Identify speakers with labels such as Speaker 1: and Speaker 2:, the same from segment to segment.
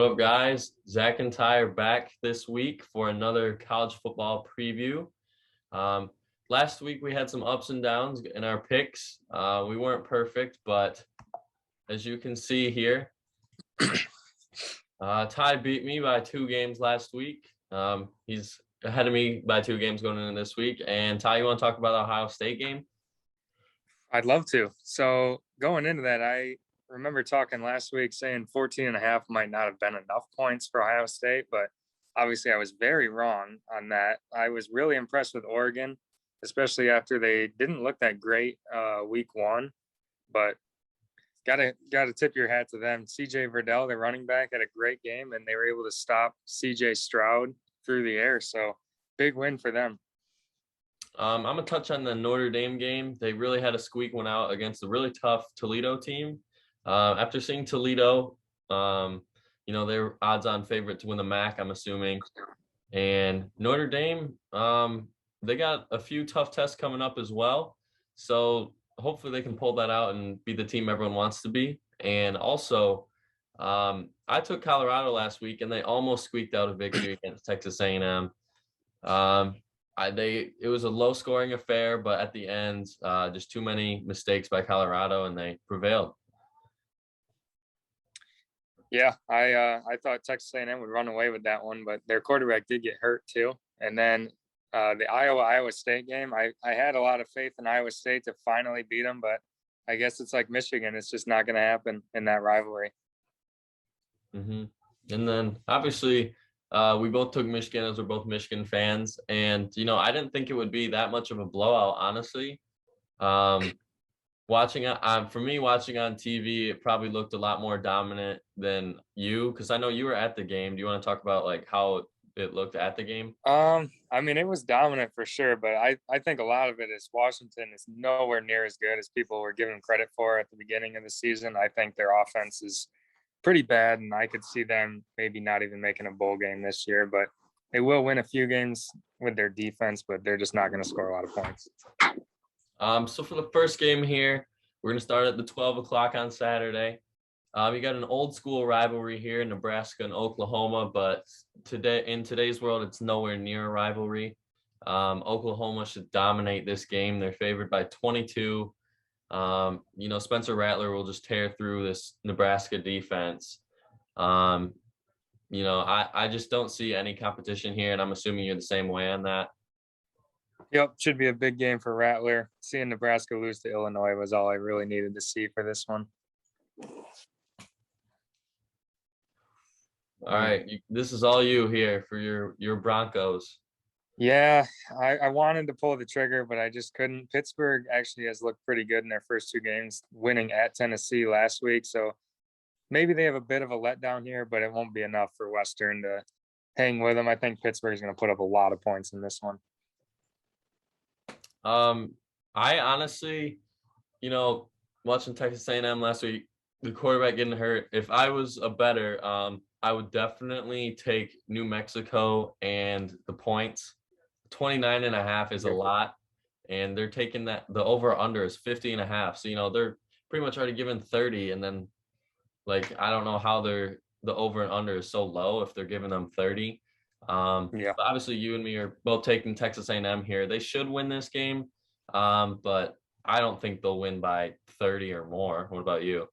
Speaker 1: What up, guys? Zach and Ty are back this week for another college football preview. Um, Last week we had some ups and downs in our picks. We weren't perfect, but as you can see here, Ty beat me by 2 games last week. He's ahead of me by 2 games going into this week. And Ty, you want to talk about the Ohio State game?
Speaker 2: I'd love to. So going into that, I remember talking last week saying 14.5 might not have been enough points for Ohio State, but obviously I was very wrong on that. I was really impressed with Oregon, especially after they didn't look that great week 1, but gotta tip your hat to them. CJ Verdell, the running back, had a great game, and they were able to stop CJ Stroud through the air. So big win for them.
Speaker 1: I'm going to touch on the Notre Dame game. They really had to squeak one out against a really tough Toledo team. After seeing Toledo, they're odds-on favorite to win the MAC, I'm assuming. And Notre Dame, they got a few tough tests coming up as well. So hopefully they can pull that out and be the team everyone wants to be. And also, I took Colorado last week, and they almost squeaked out a victory against Texas A&M. It was a low-scoring affair, but at the end, just too many mistakes by Colorado, and they prevailed.
Speaker 2: Yeah, I thought Texas A&M would run away with that one, but their quarterback did get hurt too. And then the Iowa State game, I had a lot of faith in Iowa State to finally beat them, but I guess it's like Michigan. It's just not going to happen in that rivalry.
Speaker 1: Mm-hmm. And then, obviously, we both took Michigan as we're both Michigan fans. And, I didn't think it would be that much of a blowout, honestly. Watching on TV, it probably looked a lot more dominant than you, because I know you were at the game. Do you want to talk about like how it looked at the game?
Speaker 2: I mean, it was dominant for sure, but I think a lot of it is Washington is nowhere near as good as people were giving credit for at the beginning of the season. I think their offense is pretty bad, and I could see them maybe not even making a bowl game this year, but they will win a few games with their defense, but they're just not going to score a lot of points.
Speaker 1: So for the first game here, we're going to start at the 12 o'clock on Saturday. You got an old school rivalry here in Nebraska and Oklahoma, but in today's world, it's nowhere near a rivalry. Oklahoma should dominate this game. They're favored by 22. Spencer Rattler will just tear through this Nebraska defense. I just don't see any competition here, and I'm assuming you're the same way on that.
Speaker 2: Yep, should be a big game for Rattler. Seeing Nebraska lose to Illinois was all I really needed to see for this one.
Speaker 1: All right, this is all you here for your Broncos.
Speaker 2: Yeah, I wanted to pull the trigger, but I just couldn't. Pittsburgh actually has looked pretty good in their first 2 games, winning at Tennessee last week. So maybe they have a bit of a letdown here, but it won't be enough for Western to hang with them. I think Pittsburgh is going to put up a lot of points in this one.
Speaker 1: I honestly, watching Texas A&M last week, the quarterback getting hurt. If I was a bettor, I would definitely take New Mexico and the points. 29.5 is a lot, and they're taking that. The over under is 50.5. So they're pretty much already given 30, and then I don't know how the over and under is so low if they're giving them 30. But obviously you and me are both taking Texas A&M here. They should win this game, but I don't think they'll win by 30 or more. What about you?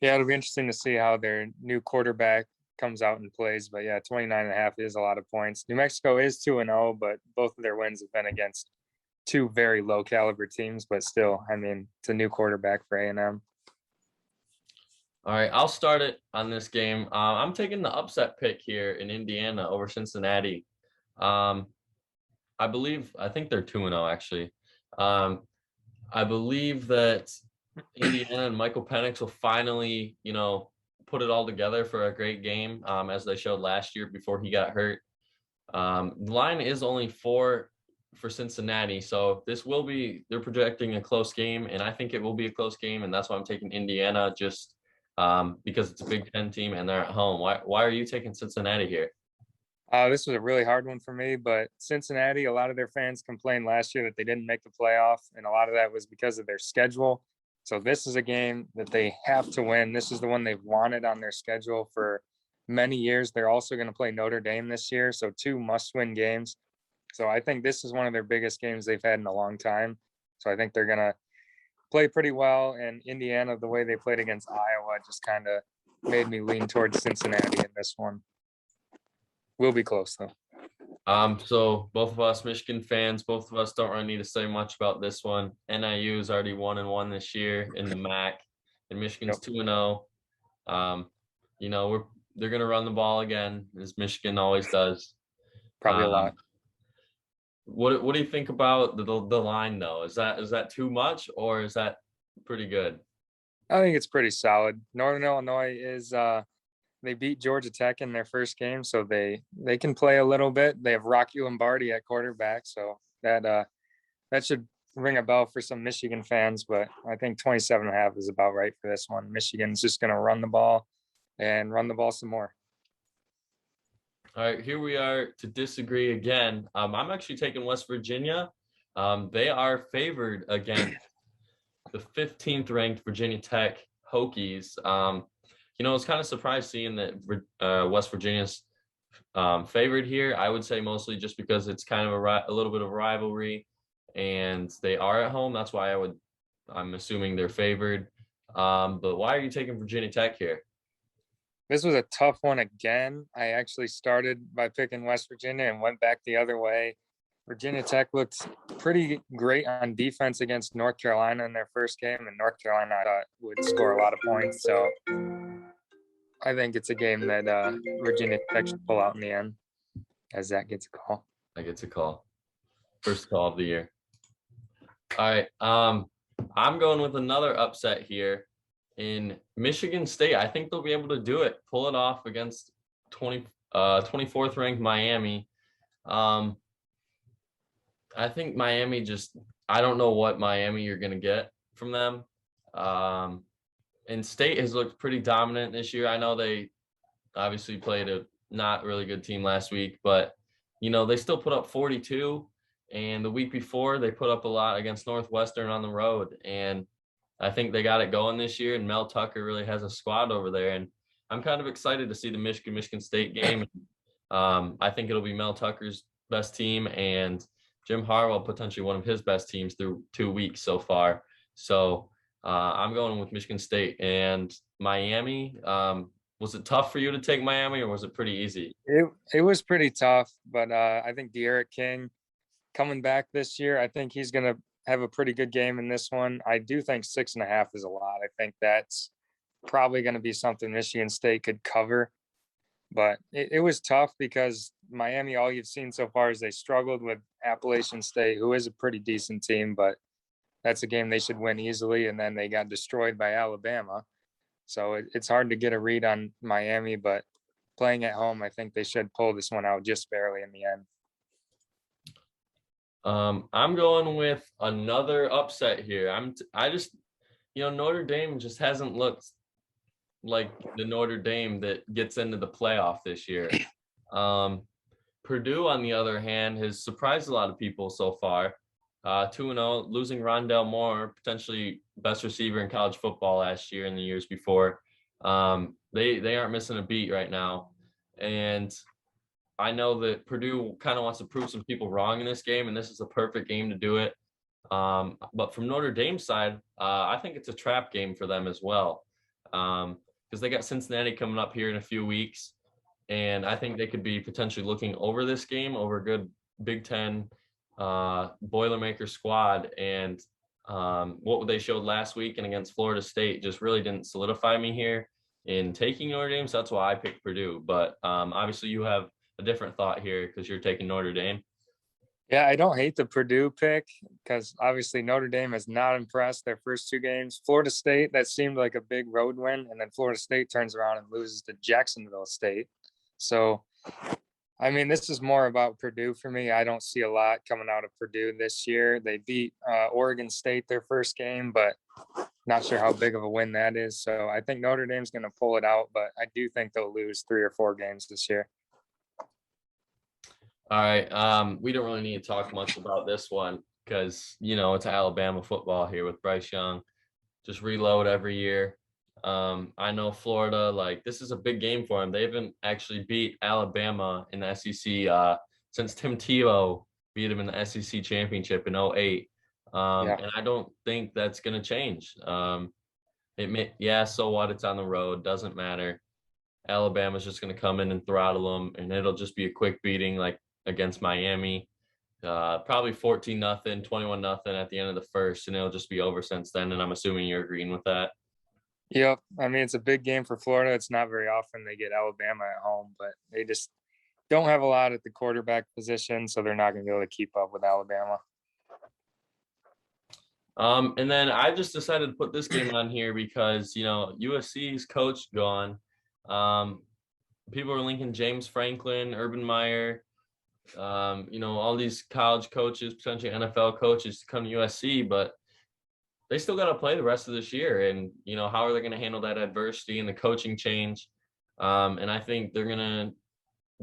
Speaker 2: Yeah, it'll be interesting to see how their new quarterback comes out and plays. But yeah, 29.5 is a lot of points. New Mexico is 2-0, but both of their wins have been against 2 very low caliber teams. But still, I mean, it's a new quarterback for A&M.
Speaker 1: All right, I'll start it on this game. I'm taking the upset pick here in Indiana over Cincinnati. I think they're 2-0 actually. I believe that Indiana and Michael Penix will finally, put it all together for a great game, as they showed last year before he got hurt. The line is only 4 for Cincinnati, so they're projecting a close game, and I think it will be a close game, and that's why I'm taking Indiana just because it's a Big Ten team and they're at home. Why are you taking Cincinnati here?
Speaker 2: This was a really hard one for me, but Cincinnati, a lot of their fans complained last year that they didn't make the playoff, and a lot of that was because of their schedule. So this is a game that they have to win. This is the one they've wanted on their schedule for many years. They're also going to play Notre Dame this year, so two must-win games. So I think this is one of their biggest games they've had in a long time. So I think they're going to play pretty well. And Indiana, the way they played against Iowa, just kind of made me lean towards Cincinnati in this one. Will be close though.
Speaker 1: So both of us Michigan fans, both of us don't really need to say much about this one. NIU is already 1-1 this year in the MAC, and Michigan's 2-0. They're gonna run the ball again, as Michigan always does.
Speaker 2: Probably a lot.
Speaker 1: What do you think about the line though? Is that too much, or is that pretty good?
Speaker 2: I think it's pretty solid. Northern Illinois is they beat Georgia Tech in their first game, so they can play a little bit. They have Rocky Lombardi at quarterback, so that should ring a bell for some Michigan fans. But I think 27.5 is about right for this one. Michigan's just going to run the ball and run the ball some more.
Speaker 1: All right, here we are to disagree again. I'm actually taking West Virginia. They are favored against the 15th ranked Virginia Tech Hokies. I was kind of surprised seeing that West Virginia's favored here. I would say mostly just because it's kind of a little bit of a rivalry, and they are at home. That's why I'm assuming they're favored. But why are you taking Virginia Tech here?
Speaker 2: This was a tough one again. I actually started by picking West Virginia and went back the other way. Virginia Tech looked pretty great on defense against North Carolina in their first game, and North Carolina would score a lot of points. So I think it's a game that Virginia Tech should pull out in the end, as that gets a call.
Speaker 1: I get a call. First call of the year. All right. I'm going with another upset here in Michigan State. I think they'll be able to do it, pull it off against 24th ranked Miami. I think Miami I don't know what Miami you're going to get from them. And State has looked pretty dominant this year. I know they obviously played a not really good team last week, but, they still put up 42. And the week before, they put up a lot against Northwestern on the road. And I think they got it going this year. And Mel Tucker really has a squad over there. And I'm kind of excited to see the Michigan State game. I think it'll be Mel Tucker's best team and Jim Harbaugh potentially one of his best teams through 2 weeks so far. So I'm going with Michigan State and Miami. Was it tough for you to take Miami, or was it pretty easy?
Speaker 2: It was pretty tough, but I think De'Aaron King coming back this year, I think he's going to have a pretty good game in this one. I do think 6.5 is a lot. I think that's probably going to be something Michigan State could cover. But it was tough because Miami, all you've seen so far is they struggled with Appalachian State, who is a pretty decent team, but that's a game they should win easily. And then they got destroyed by Alabama. So it's hard to get a read on Miami, but playing at home, I think they should pull this one out just barely in the end.
Speaker 1: I'm going with another upset here. Notre Dame just hasn't looked like the Notre Dame that gets into the playoff this year. Purdue, on the other hand, has surprised a lot of people so far. 2-0, losing Rondell Moore, potentially best receiver in college football last year and the years before. They aren't missing a beat right now. And I know that Purdue kind of wants to prove some people wrong in this game, and this is a perfect game to do it. But from Notre Dame's side, I think it's a trap game for them as well, because they got Cincinnati coming up here in a few weeks, and I think they could be potentially looking over this game, over a good Big Ten Boilermaker squad. And what they showed last week and against Florida State just really didn't solidify me here in taking Notre Dame, so that's why I picked Purdue. But obviously you have a different thought here because you're taking Notre Dame.
Speaker 2: Yeah, I don't hate the Purdue pick because obviously Notre Dame has not impressed their first 2 games. Florida State, that seemed like a big road win, and then Florida State turns around and loses to Jacksonville State. So, I mean, this is more about Purdue for me. I don't see a lot coming out of Purdue this year. They beat Oregon State their first game, but not sure how big of a win that is. So I think Notre Dame's going to pull it out, but I do think they'll lose 3 or 4 games this year.
Speaker 1: All right. We don't really need to talk much about this one because, it's Alabama football here with Bryce Young. Just reload every year. I know Florida, like this is a big game for them. They haven't actually beat Alabama in the SEC since Tim Tebow beat him in the SEC championship in '08.
Speaker 2: Yeah.
Speaker 1: And I don't think that's going to change. Yeah, so what? It's on the road. Doesn't matter. Alabama's just going to come in and throttle them, and it'll just be a quick beating like against Miami. Probably 14-0, 21-0 at the end of the first, and it'll just be over since then. And I'm assuming you're agreeing with that.
Speaker 2: Yep. I mean, it's a big game for Florida. It's not very often they get Alabama at home, but they just don't have a lot at the quarterback position, so they're not going to be able to keep up with Alabama.
Speaker 1: And then I just decided to put this game on here because, USC's coach gone. People are linking James Franklin, Urban Meyer, all these college coaches, potentially NFL coaches to come to USC, but they still got to play the rest of this year. And, how are they going to handle that adversity and the coaching change? And I think they're going to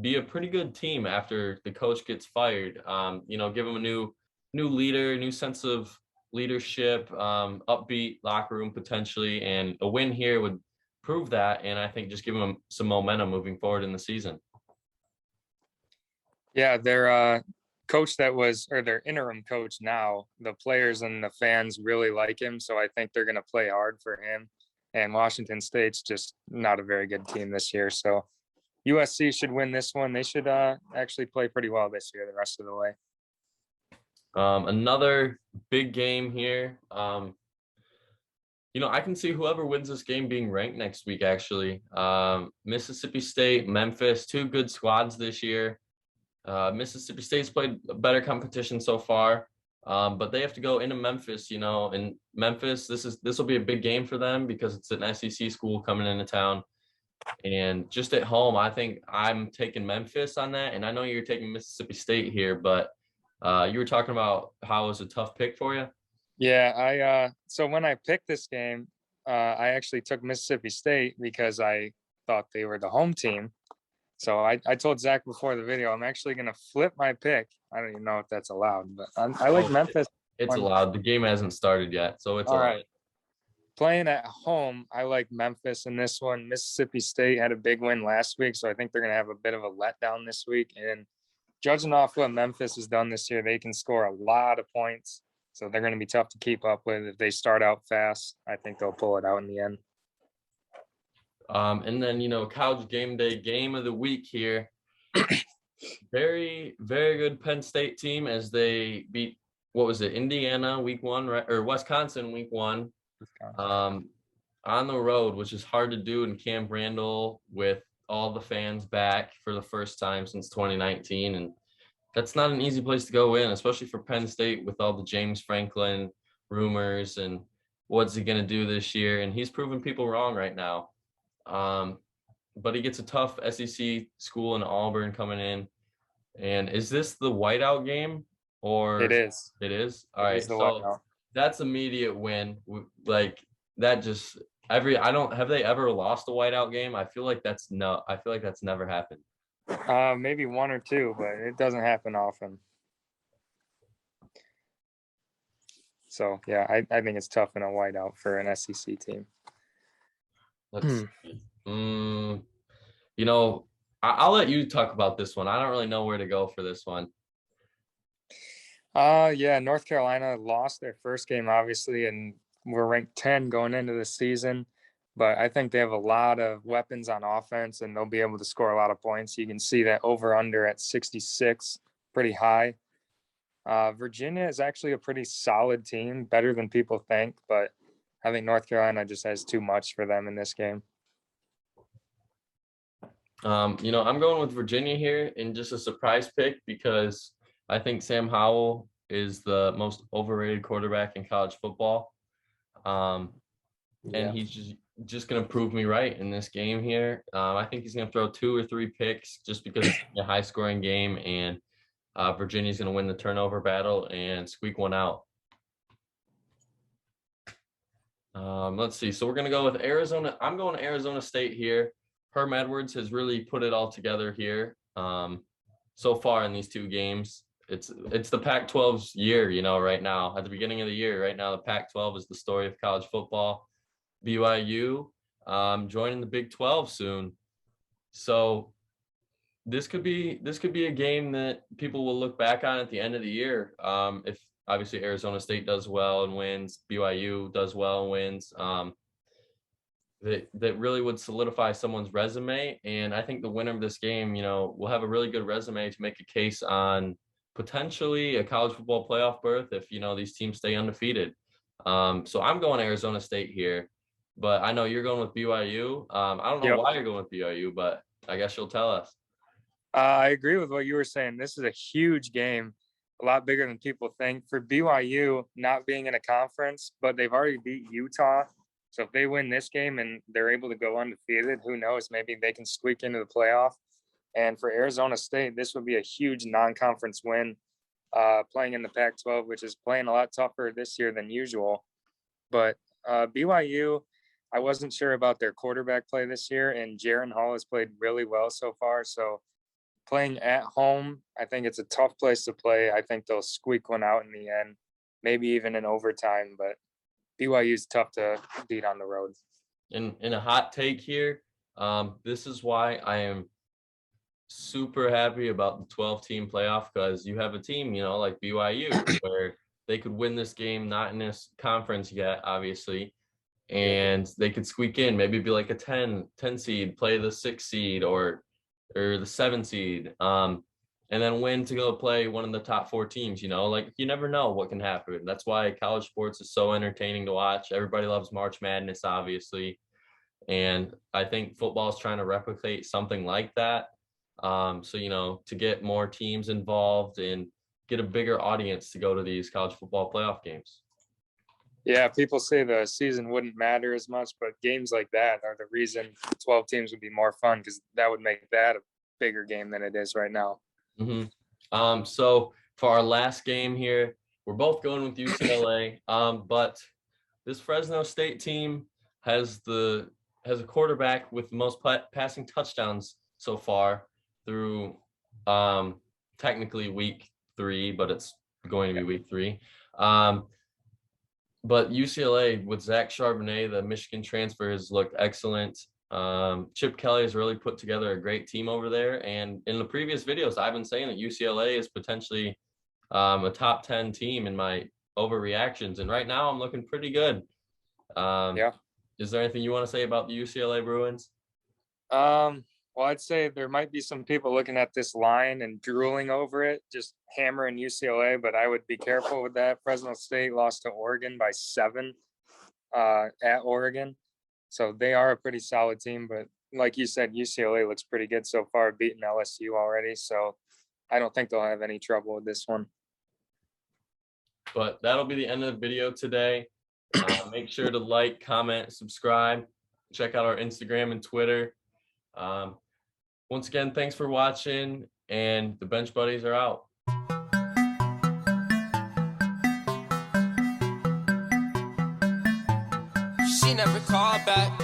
Speaker 1: be a pretty good team after the coach gets fired. Give them a new leader, new sense of leadership, upbeat locker room potentially, and a win here would prove that. And I think just give them some momentum moving forward in the season.
Speaker 2: Yeah, their coach their interim coach now, the players and the fans really like him. So I think they're going to play hard for him. And Washington State's just not a very good team this year. So USC should win this one. They should actually play pretty well this year, the rest of the way.
Speaker 1: Another big game here. I can see whoever wins this game being ranked next week, actually. Mississippi State, Memphis, two good squads this year. Mississippi State's played a better competition so far, but they have to go into Memphis, and Memphis, this will be a big game for them because it's an SEC school coming into town. And just at home, I think I'm taking Memphis on that. And I know you're taking Mississippi State here, but you were talking about how it was a tough pick for you.
Speaker 2: Yeah, so when I picked this game, I actually took Mississippi State because I thought they were the home team. So I told Zach before the video, I'm actually going to flip my pick. I don't even know if that's allowed, but I like Memphis.
Speaker 1: It's allowed. The game hasn't started yet, so it's
Speaker 2: all
Speaker 1: allowed.
Speaker 2: right. Playing at home, I like Memphis in this one. Mississippi State had a big win last week, so I think they're going to have a bit of a letdown this week. And judging off what Memphis has done this year, they can score a lot of points. So they're going to be tough to keep up with. If they start out fast, I think they'll pull it out in the end.
Speaker 1: And then, college game day game of the week here. Very, very good Penn State team as they beat, Indiana week 1, right? Or Wisconsin week 1. On the road, which is hard to do in Camp Randall with all the fans back for the first time since 2019. And that's not an easy place to go in, especially for Penn State with all the James Franklin rumors and what's he going to do this year. And he's proven people wrong right now. But he gets a tough SEC school in Auburn coming in. And is this the whiteout game? Or
Speaker 2: it is.
Speaker 1: It is? All right. So that's immediate win. Like that just have they ever lost a whiteout game? I feel like that's never happened.
Speaker 2: Maybe one or two, but it doesn't happen often. So yeah, I think it's tough in a whiteout for an SEC team.
Speaker 1: Let's see. I'll let you talk about this one. I don't really know where to go for this one.
Speaker 2: Yeah, North Carolina lost their first game, obviously, and we're ranked 10 going into the season. But I think they have a lot of weapons on offense, and they'll be able to score a lot of points. You can see that over-under at 66, pretty high. Virginia is actually a pretty solid team, better than people think, but I think North Carolina just has too much for them in this game.
Speaker 1: I'm going with Virginia here in just a surprise pick because I think Sam Howell is the most overrated quarterback in college football. And he's just going to prove me right in this game here. I think he's going to throw 2 or 3 picks just because it's a high-scoring game, and Virginia's going to win the turnover battle and squeak one out. Let's see. So we're going to go with Arizona. I'm going to Arizona State here. Herm Edwards has really put it all together here so far in these 2 games. It's the Pac-12's year, right now. At the beginning of the year, right now, the Pac-12 is the story of college football. BYU joining the Big 12 soon. So this could be a game that people will look back on at the end of the year. If obviously Arizona State does well and wins, BYU does well and wins. That really would solidify someone's resume. And I think the winner of this game, will have a really good resume to make a case on potentially a college football playoff berth if, these teams stay undefeated. So I'm going Arizona State here, but I know you're going with BYU. I don't know
Speaker 2: Yep.
Speaker 1: why you're going with BYU, but I guess you'll tell us.
Speaker 2: I agree with what you were saying. This is a huge game, a lot bigger than people think. For BYU, not being in a conference, but they've already beat Utah. So if they win this game and they're able to go undefeated, who knows? Maybe they can squeak into the playoff. And for Arizona State, this would be a huge non-conference win, playing in the Pac-12, which is playing a lot tougher this year than usual. But BYU, I wasn't sure about their quarterback play this year, and Jaron Hall has played really well so far. So playing at home, I think it's a tough place to play. I think they'll squeak one out in the end, maybe even in overtime. But BYU is tough to beat on the road.
Speaker 1: In a hot take here, this is why I am super happy about the 12-team playoff, because you have a team, like BYU, where they could win this game, not in this conference yet, obviously, and they could squeak in, maybe be like a 10 seed, play the 6 seed or the 7 seed, and then win to go play one of the top 4 teams. Like, you never know what can happen. That's why college sports is so entertaining to watch. Everybody loves March Madness, obviously, and I think football is trying to replicate something like that. So, to get more teams involved and get a bigger audience to go to these college football playoff games.
Speaker 2: Yeah, people say the season wouldn't matter as much, but games like that are the reason 12 teams would be more fun, because that would make that a bigger game than it is right now.
Speaker 1: So for our last game here, we're both going with UCLA, but this Fresno State team has a quarterback with the most passing touchdowns so far through technically week 3, but it's going to be week 3. But UCLA with Zach Charbonnet, the Michigan transfer, has looked excellent. Chip Kelly has really put together a great team over there. And in the previous videos, I've been saying that UCLA is potentially a top 10 team in my overreactions. And right now I'm looking pretty good. Is there anything you want to say about the UCLA Bruins?
Speaker 2: Well, I'd say there might be some people looking at this line and drooling over it, just hammering UCLA, but I would be careful with that. Fresno State lost to Oregon by 7 at Oregon. So they are a pretty solid team, but like you said, UCLA looks pretty good so far, beating LSU already. So I don't think they'll have any trouble with this one.
Speaker 1: But that'll be the end of the video today. Make sure to like, comment, subscribe. Check out our Instagram and Twitter. Once again, thanks for watching, and the Bench Buddies are out.
Speaker 3: She never called back.